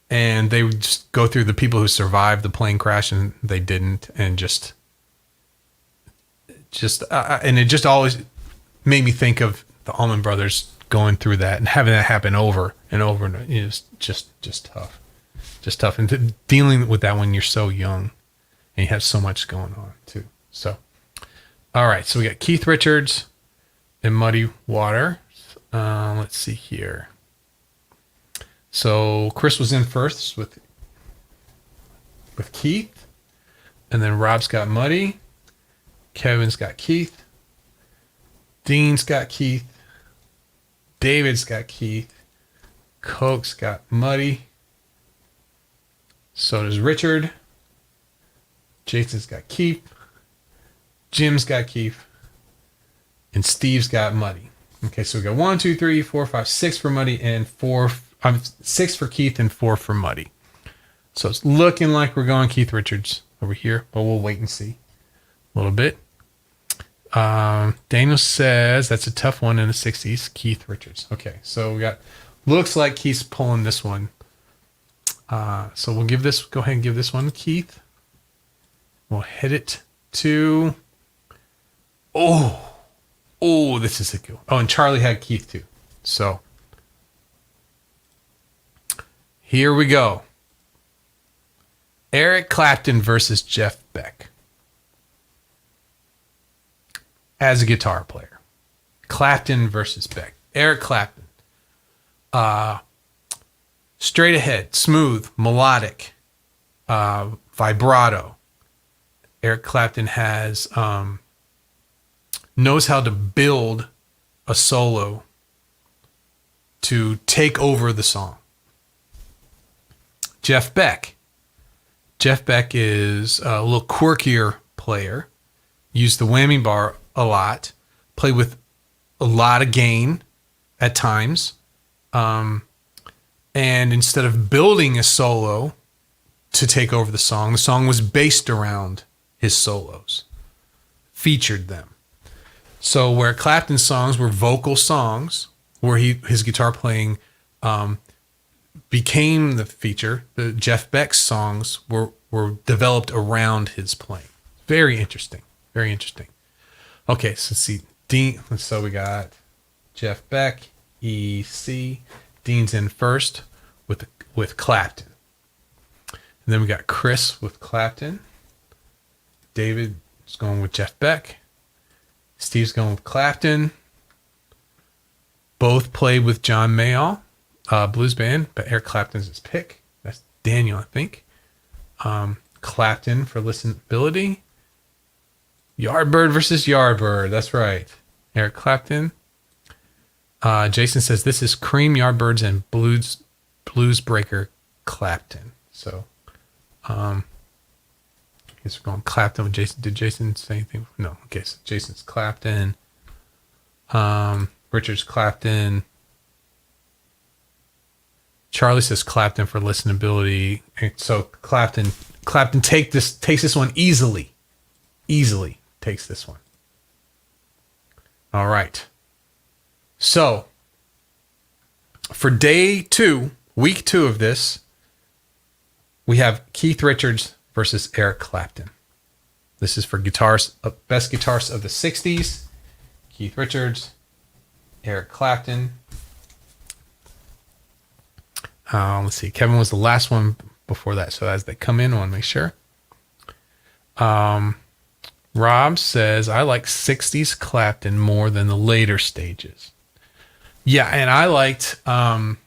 [SPEAKER 1] And they would just go through the people who survived the plane crash and they didn't. And and it just always made me think of the Allman Brothers going through that and having that happen over and over. And it was just tough. Just tough. And dealing with that when you're so young and you have so much going on too. So, all right. So we got Keith Richards and Muddy Waters. Let's see here. So Chris was in first with Keith, and then Rob's got Muddy. Kevin's got Keith. Dean's got Keith. David's got Keith. Coke's got Muddy. So does Richard. Jason's got Keith. Jim's got Keith. And Steve's got Muddy. Okay, so we got 1, 2, 3, 4, 5, 6 for Muddy and 6 for Keith and 4 for Muddy. So it's looking like we're going Keith Richards over here, but we'll wait and see a little bit. Daniel says that's a tough one in the 60s, Keith Richards. Okay, so we got, looks like Keith's pulling this one. So we'll go ahead and give this one to Keith. We'll hit it to, this is a good one. Oh, and Charlie had Keith too. So here we go. Eric Clapton versus Jeff Beck. As a guitar player. Clapton versus Beck. Eric Clapton. Straight ahead, smooth, melodic, vibrato. Eric Clapton has knows how to build a solo to take over the song. Jeff Beck. Jeff Beck is a little quirkier player. Used the whammy bar a lot. Played with a lot of gain at times. And instead of building a solo to take over the song was based around his solos. Featured them. So where Clapton's songs were vocal songs, where his guitar playing became the feature, the Jeff Beck songs were developed around his playing. Very interesting. Very interesting. Okay, so let's see. Dean. So we got Jeff Beck, E, C. Dean's in first with Clapton. And then we got Chris with Clapton. David is going with Jeff Beck. Steve's going with Clapton. Both played with John Mayall, blues band, but Eric Clapton's his pick. That's Daniel, I think. Clapton for listenability. Yardbird versus Yardbird. That's right. Eric Clapton. Jason says this is Cream, Yardbirds, and Blues Breaker Clapton. So, I guess we're going Clapton with Jason. Did Jason say anything? No. Okay, so Jason's Clapton. Richard's Clapton. Charlie says Clapton for listenability. And so Clapton takes this one easily. Easily takes this one. All right. So for day 2, week 2 of this, we have Keith Richards versus Eric Clapton. This is for guitars, best guitarists of the 60s. Keith Richards, Eric Clapton. Let's see. Kevin was the last one before that. So as they come in, I want to make sure. Rob says, I like 60s Clapton more than the later stages. Yeah, and I liked 60s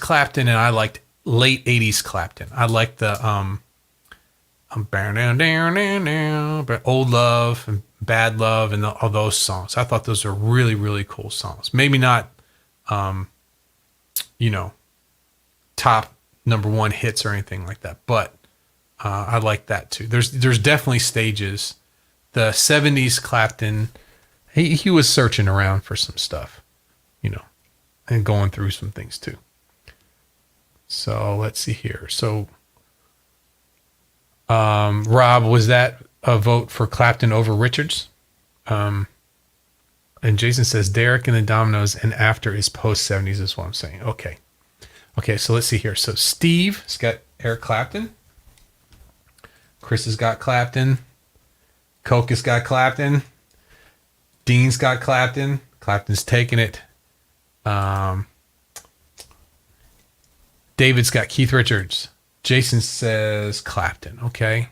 [SPEAKER 1] Clapton, and I liked late 80s Clapton. I liked the Old Love and Bad Love and all those songs. I thought those were really, really cool songs. Maybe not, top number one hits or anything like that, but I like that too. There's definitely stages. The 70s Clapton, he was searching around for some stuff, and going through some things too. So let's see here. So, Rob, was that a vote for Clapton over Richards? And Jason says Derek and the Dominoes and after is post 70s is what I'm saying. Okay. So let's see here. So Steve's got Eric Clapton. Chris has got Clapton. Coke has got Clapton. Dean's got Clapton. Clapton's taking it. David's got Keith Richards. Jason says Clapton. Okay.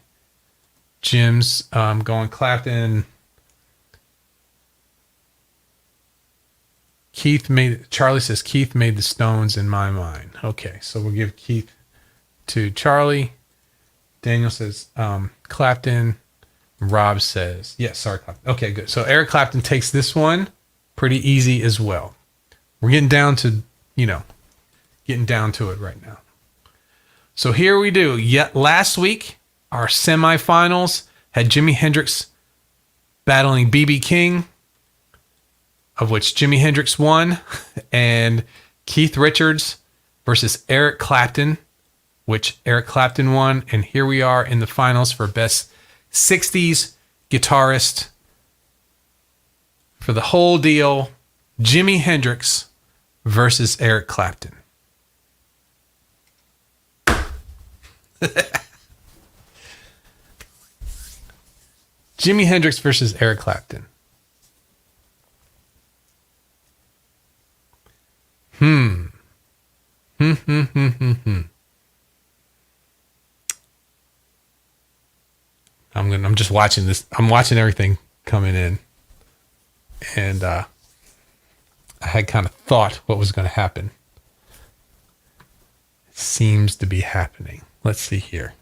[SPEAKER 1] Jim's going Clapton. Charlie says Keith made the Stones in my mind. Okay, so we'll give Keith to Charlie. Daniel says Clapton. Rob says, sorry, Clapton. Okay, good. So Eric Clapton takes this one pretty easy as well. We're getting down to, getting down to it right now. So here we do. Last week, our semifinals had Jimi Hendrix battling B.B. King, of which Jimi Hendrix won, and Keith Richards versus Eric Clapton, which Eric Clapton won. And here we are in the finals for best 60s guitarist. For the whole deal, Jimi Hendrix versus Eric Clapton. Jimi Hendrix versus Eric Clapton. I'm just watching this. I'm watching everything coming in, and I had kind of thought what was going to happen. It seems to be happening. Let's see here.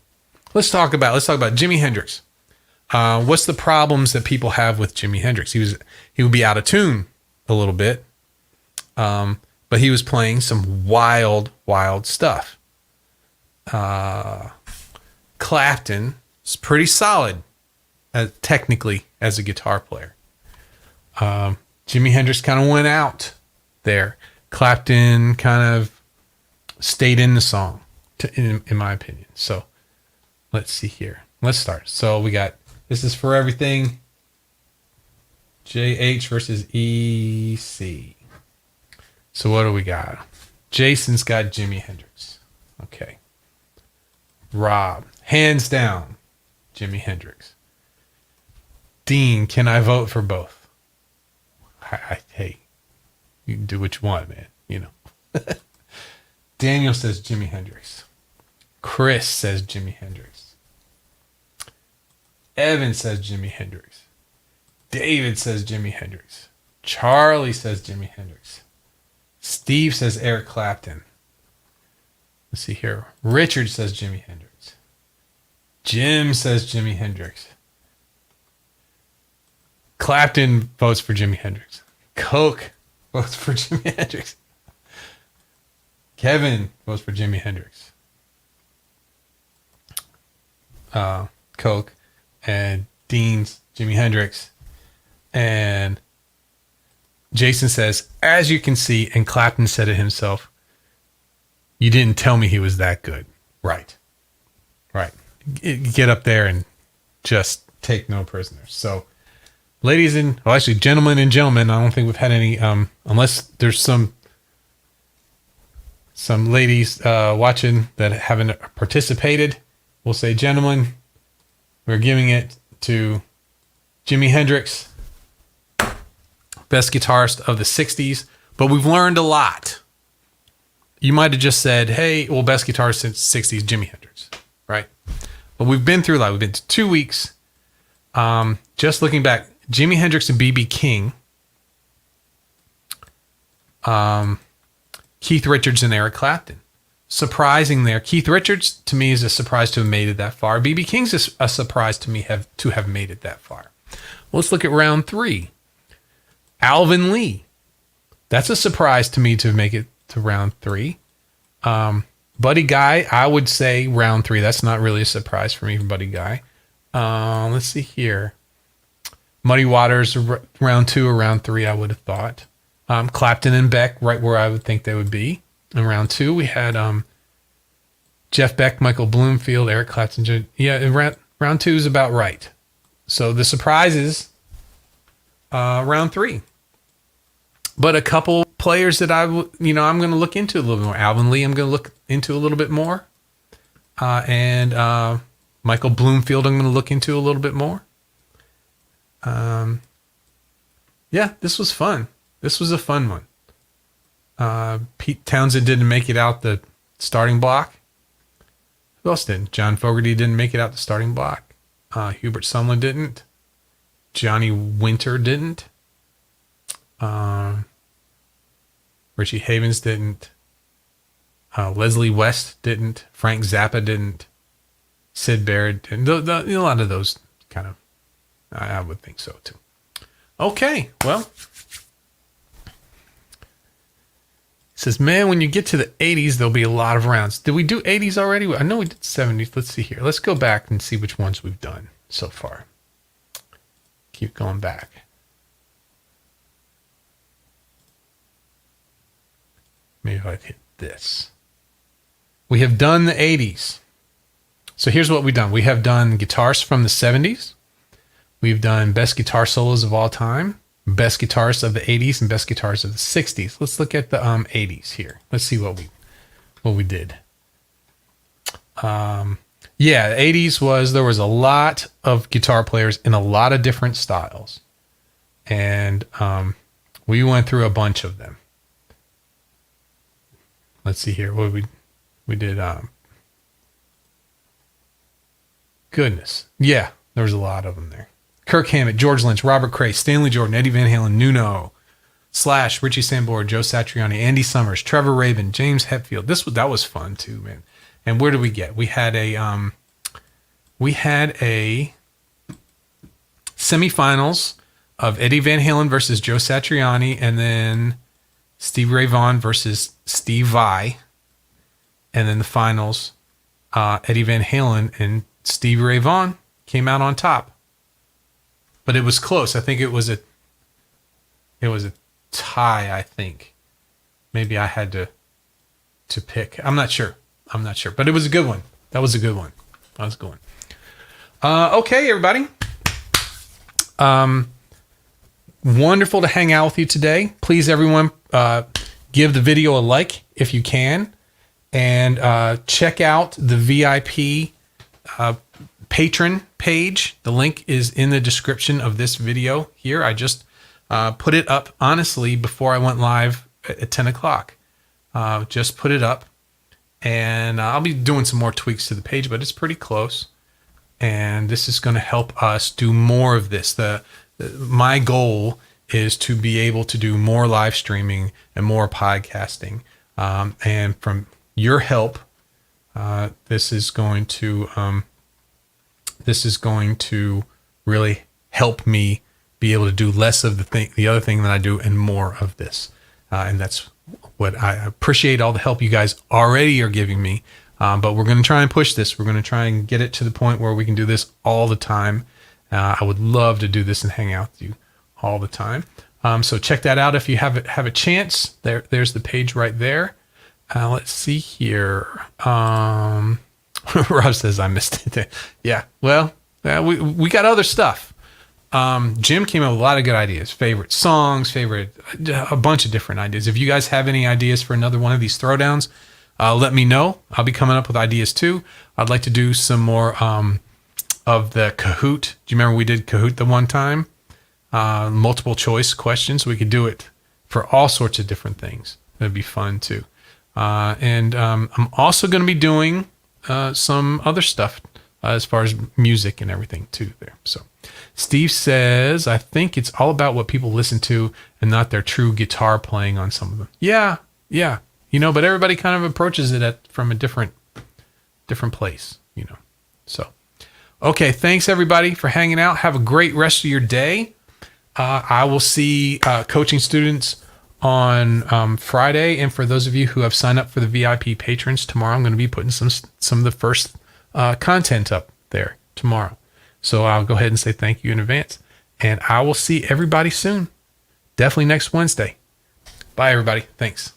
[SPEAKER 1] Let's talk about Jimi Hendrix. What's the problems that people have with Jimi Hendrix? He would be out of tune a little bit. But he was playing some wild stuff. Clapton is pretty solid, technically, as a guitar player. Jimi Hendrix kind of went out there. Clapton kind of stayed in the song, in my opinion. So let's see here. Let's start. So we got, this is for everything. JH versus EC. So what do we got? Jason's got Jimi Hendrix. Okay. Rob, hands down, Jimi Hendrix. Dean, can I vote for both? Hey, you can do what you want, man. Daniel says Jimi Hendrix. Chris says Jimi Hendrix. Evan says Jimi Hendrix. David says Jimi Hendrix. Charlie says Jimi Hendrix. Steve says Eric Clapton. Let's see here. Richard says Jimi Hendrix. Jim says Jimi Hendrix. Clapton votes for Jimi Hendrix. Coke votes for Jimi Hendrix. Kevin votes for Jimi Hendrix. Coke. And Dean's Jimi Hendrix. And Jason says, as you can see, and Clapton said it himself, you didn't tell me he was that good. Right. Get up there and just take no prisoners. So, gentlemen and gentlemen, I don't think we've had any, unless there's some ladies watching that haven't participated. we'll say, gentlemen, we're giving it to Jimi Hendrix, best guitarist of the 60s. But we've learned a lot. You might have just said, hey, well, best guitarist since the 60s, Jimi Hendrix, right? But we've been through a lot. We've been to 2 weeks. Just looking back, Jimi Hendrix and B.B. King, Keith Richards and Eric Clapton. Surprising there. Keith Richards, to me, is a surprise to have made it that far. B.B. King's a surprise to me to have made it that far. Well, let's look at round 3. Alvin Lee. That's a surprise to me to make it to round 3. Buddy Guy, I would say round 3. That's not really a surprise for me, Buddy Guy. Let's see here. Muddy Waters, round 2 or round 3, I would have thought. Clapton and Beck, right where I would think they would be. In round 2, we had Jeff Beck, Michael Bloomfield, Eric Clapton. Yeah, round 2 is about right. So the surprises, round 3. But a couple players that I'm going to look into a little bit more. Alvin Lee, I'm going to look into a little bit more. And Michael Bloomfield, I'm going to look into a little bit more. Yeah, this was fun. This was a fun one. Pete Townsend didn't make it out the starting block. Who else didn't? John Fogerty didn't make it out the starting block. Hubert Sumlin didn't. Johnny Winter didn't. Richie Havens didn't. Leslie West didn't. Frank Zappa didn't. Sid Barrett didn't. A lot of those kind of, I would think so too. Okay, well. It says, man, when you get to the 80s, there'll be a lot of rounds. Did we do 80s already? I know we did 70s. Let's see here. Let's go back and see which ones we've done so far. Keep going back. Maybe if I hit this. We have done the 80s. So here's what we've done. We have done guitars from the 70s. We've done best guitar solos of all time. Best guitarists of the 80s and best guitarists of the 60s. Let's look at the 80s here. Let's see what we did. Yeah, the 80s there was a lot of guitar players in a lot of different styles. And we went through a bunch of them. Let's see here. What we did goodness. Yeah, there was a lot of them there. Kirk Hammett, George Lynch, Robert Cray, Stanley Jordan, Eddie Van Halen, Nuno, Slash, Richie Sambora, Joe Satriani, Andy Summers, Trevor Rabin, James Hetfield. That was fun too, man. And where did we get? We had a semifinals of Eddie Van Halen versus Joe Satriani, and then Steve Ray Vaughan versus Steve Vai, and then the finals, Eddie Van Halen and Steve Ray Vaughan came out on top. But it was close. I think it was a tie, I think. Maybe I had to pick. I'm not sure. But it was a good one. That was a good one. Okay, everybody. Wonderful to hang out with you today. Please, everyone, give the video a like if you can. And check out the VIP patron page. The link is in the description of this video here. I just put it up, honestly, before I went live at 10 o'clock. Just put it up. And I'll be doing some more tweaks to the page, but it's pretty close. And this is going to help us do more of this. My goal is to be able to do more live streaming and more podcasting. And from your help, this is going to really help me be able to do less of the other thing that I do and more of this. And that's what I appreciate, all the help you guys already are giving me. But we're going to try and push this. We're going to try and get it to the point where we can do this all the time. I would love to do this and hang out with you all the time. So check that out if you have a chance. There's the page right there. Let's see here. Rob says I missed it. Yeah, well, we got other stuff. Jim came up with a lot of good ideas. Favorite songs, a bunch of different ideas. If you guys have any ideas for another one of these throwdowns, let me know. I'll be coming up with ideas too. I'd like to do some more of the Kahoot. Do you remember we did Kahoot the one time? Multiple choice questions. We could do it for all sorts of different things. That'd be fun too. And I'm also going to be doing some other stuff as far as music and everything too there. So Steve says, I think it's all about what people listen to and not their true guitar playing on some of them. Yeah. But everybody kind of approaches it from a different place, So, okay. Thanks everybody for hanging out. Have a great rest of your day. I will see coaching students on Friday. And for those of you who have signed up for the VIP patrons, tomorrow I'm going to be putting some of the first content up there tomorrow. So I'll go ahead and say thank you in advance. And I will see everybody soon. Definitely next Wednesday. Bye, everybody. Thanks.